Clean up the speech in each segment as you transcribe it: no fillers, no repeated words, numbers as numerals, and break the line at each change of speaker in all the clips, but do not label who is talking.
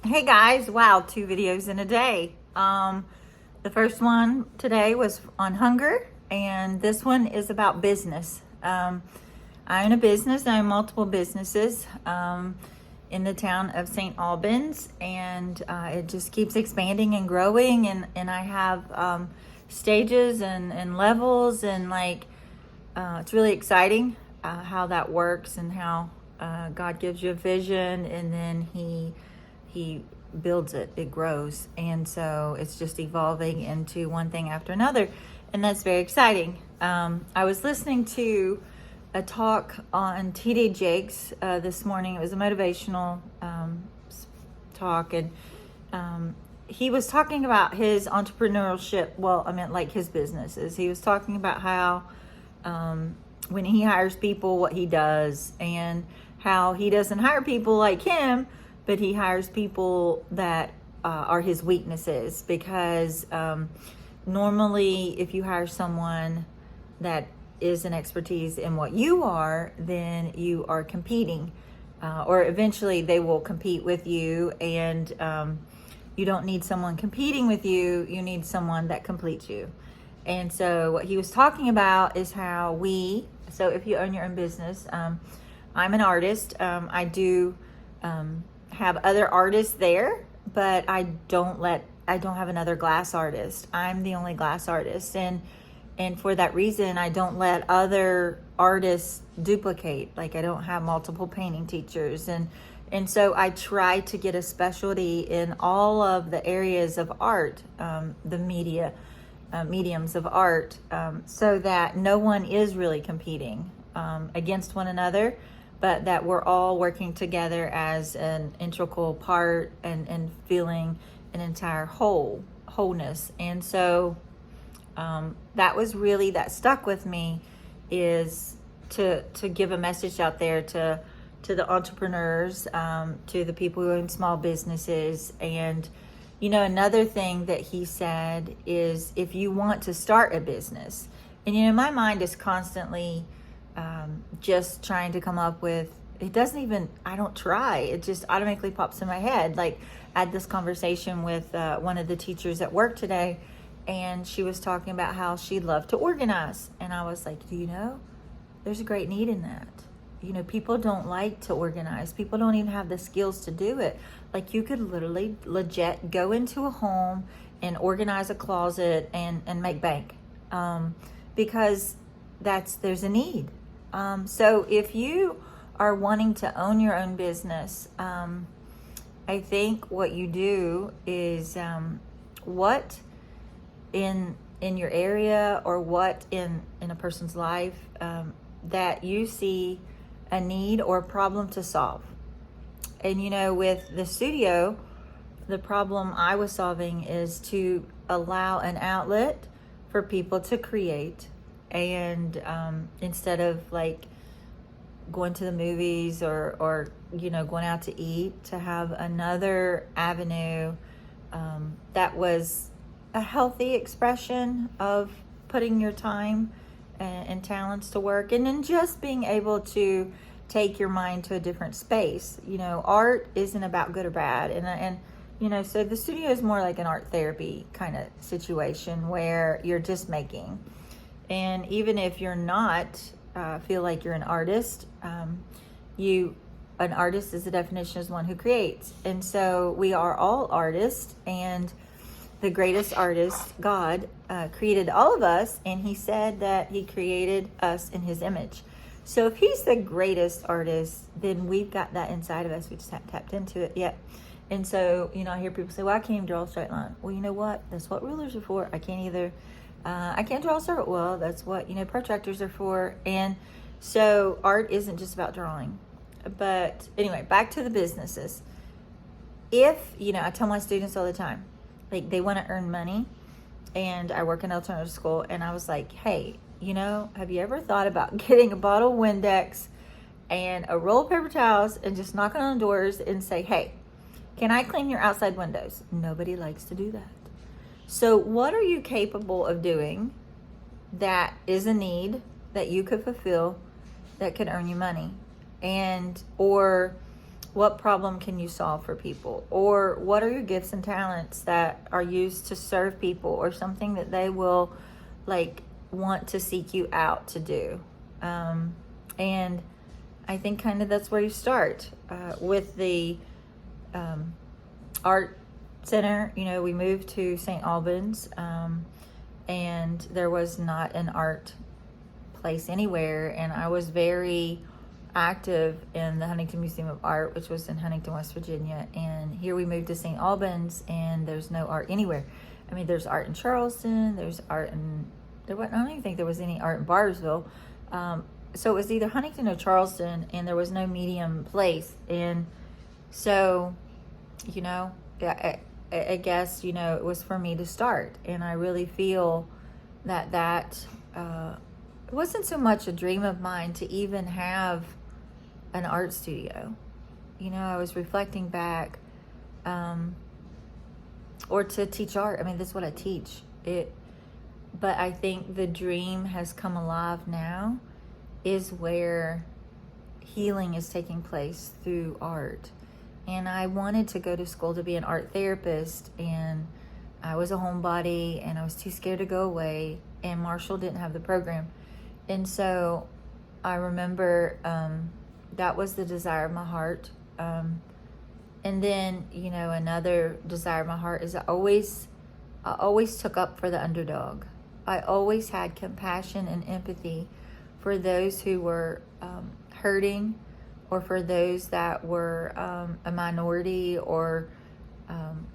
Hey guys, wow, 2 videos in a day. The first one today was on hunger, and this one is about business. I own a business, I own multiple businesses in the town of St. Albans, and it just keeps expanding and growing. And I have stages and levels, and it's really exciting how that works and how God gives you a vision, and then He builds it, it grows. And so it's just evolving into one thing after another. And that's very exciting. I was listening to a talk on TD Jakes this morning. It was a motivational talk. And he was talking about his entrepreneurship. Well, I meant like his businesses. He was talking about how when he hires people, what he does, and how he doesn't hire people like him, but he hires people that are his weaknesses, because normally if you hire someone that is an expertise in what you are, then you are competing, or eventually they will compete with you, and you don't need someone competing with you, you need someone that completes you. And so what he was talking about is how so if you own your own business, I'm an artist, I do have other artists there, but I don't have another glass artist. I'm the only glass artist, and for that reason I don't let other artists duplicate. Like, I don't have multiple painting teachers, and so I try to get a specialty in all of the areas of art, the mediums of art, so that no one is really competing against one another, but that we're all working together as an integral part, and feeling an entire wholeness. And so that stuck with me, is to give a message out there to the entrepreneurs, to the people who own small businesses. And another thing that he said is, if you want to start a business, and my mind is constantly just trying to come up with, I don't try, it just automatically pops in my head. Like, I had this conversation with one of the teachers at work today, and she was talking about how she loved to organize. And I was like, there's a great need in that. People don't like to organize. People don't even have the skills to do it. Like, you could literally legit go into a home and organize a closet and make bank, because there's a need. So if you are wanting to own your own business, I think what you do is, what in your area, or what in a person's life, that you see a need or a problem to solve. And with the studio, the problem I was solving is to allow an outlet for people to create, and instead of like going to the movies, or going out to eat, to have another avenue that was a healthy expression of putting your time and talents to work, and then just being able to take your mind to a different space. Art isn't about good or bad, and so the studio is more like an art therapy kind of situation, where you're just making. And even if you're not feel like you're an artist, an artist is the definition as one who creates. And so we are all artists, and the greatest artist, God, created all of us, and he said that he created us in his image. So if he's the greatest artist, then we've got that inside of us. We just haven't tapped into it yet. And so, I hear people say, well, I can't even draw a straight line. Well, you know what? That's what rulers are for. I can't draw a circle. Well, that's what, protractors are for. And so art isn't just about drawing. But anyway, back to the businesses. I tell my students all the time, like, they want to earn money, and I work in alternative school, and I was like, hey, have you ever thought about getting a bottle of Windex and a roll of paper towels, and just knocking on doors and say, hey, can I clean your outside windows? Nobody likes to do that. So what are you capable of doing that is a need that you could fulfill, that could earn you money? Or what problem can you solve for people? Or what are your gifts and talents that are used to serve people, or something that they will like want to seek you out to do? And I think kind of that's where you start with the art center. You know, we moved to St. Albans, and there was not an art place anywhere, and I was very active in the Huntington Museum of Art, which was in Huntington, West Virginia. And here we moved to St. Albans, and there's no art anywhere. I mean, there's art in Charleston, there's art in, I don't even think there was any art in Bartlesville. So it was either Huntington or Charleston, and there was no medium place. And so, you know, I guess, you know, it was for me to start. And I really feel that it wasn't so much a dream of mine to even have an art studio. You know, I was reflecting back, or to teach art. I mean, that's what I teach. But I think the dream has come alive now, is where healing is taking place through art. And I wanted to go to school to be an art therapist, and I was a homebody, and I was too scared to go away, and Marshall didn't have the program. And so I remember that was the desire of my heart. And then, you know, another desire of my heart is I always took up for the underdog. I always had compassion and empathy for those who were hurting, or for those that were a minority, or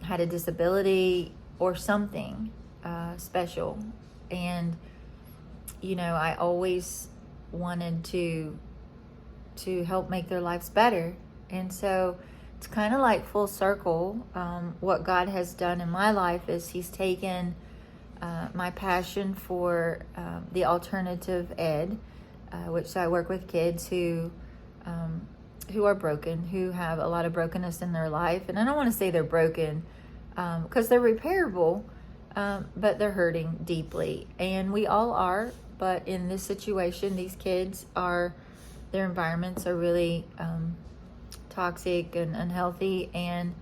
had a disability or something special. And you know, I always wanted to help make their lives better. And so it's kind of like full circle. What God has done in my life is He's taken my passion for the alternative ed, which I work with kids who are broken, who have a lot of brokenness in their life. And I don't want to say they're broken because they're repairable, but they're hurting deeply. And we all are. But in this situation, these kids their environments are really toxic and unhealthy, and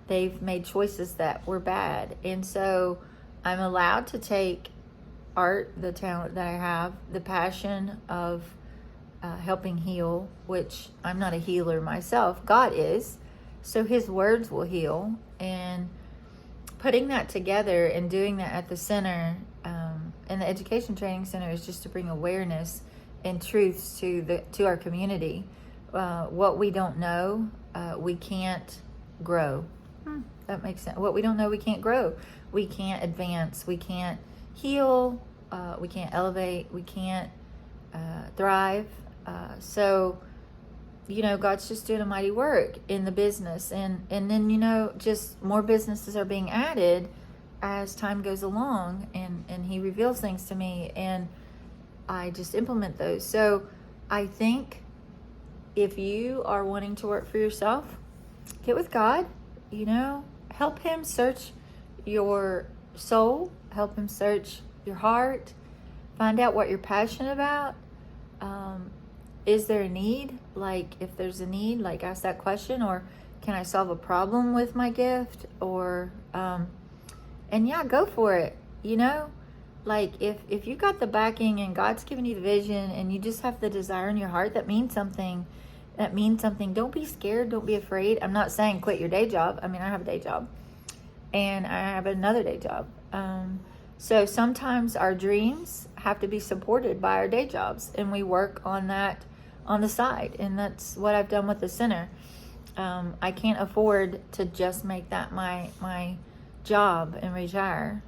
they've made choices that were bad. And so I'm allowed to take art, the talent that I have, the passion of helping heal, which I'm not a healer myself. God is. So His words will heal. And putting that together and doing that at the center, and the Education Training Center, is just to bring awareness and truths to our community. What we don't know, we can't grow. That makes sense. What we don't know, we can't grow. We can't advance. We can't heal. We can't elevate. We can't thrive. So, you know, God's just doing a mighty work in the business. And then, you know, just more businesses are being added as time goes along, and He reveals things to me, and I just implement those. So I think if you are wanting to work for yourself, get with God, you know, help Him search your soul, help Him search your heart, find out what you're passionate about. Is there a need? Like, if there's a need, like, ask that question. Or can I solve a problem with my gift? Or and yeah, go for it. You know, like, if you got the backing and God's given you the vision, and you just have the desire in your heart, that means something. Don't be scared. Don't be afraid. I'm not saying quit your day job. I mean, I have a day job, and I have another day job. So sometimes our dreams have to be supported by our day jobs, and we work on that on the side. And that's what I've done with the center. I can't afford to just make that my job and retire.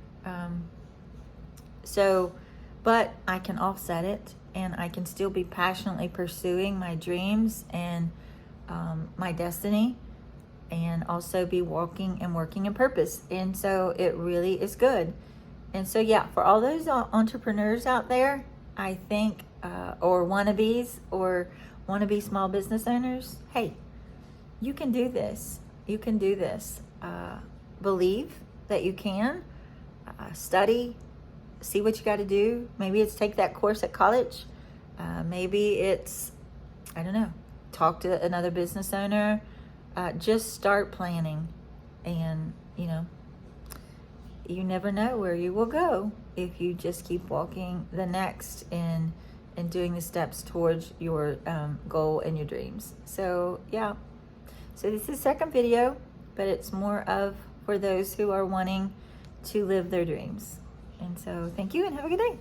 But I can offset it, and I can still be passionately pursuing my dreams and my destiny, and also be walking and working in purpose. And so it really is good. And so, yeah, for all those entrepreneurs out there, I think, or wannabes, or wannabe small business owners, hey, you can do this. You can do this. Believe that you can. Study. See what you got to do. Maybe it's take that course at college. Maybe it's, I don't know, talk to another business owner. just start planning, and you never know where you will go if you just keep walking the next and doing the steps towards your goal and your dreams. So yeah, so this is the second video, but it's more of for those who are wanting to live their dreams. And so thank you and have a good day.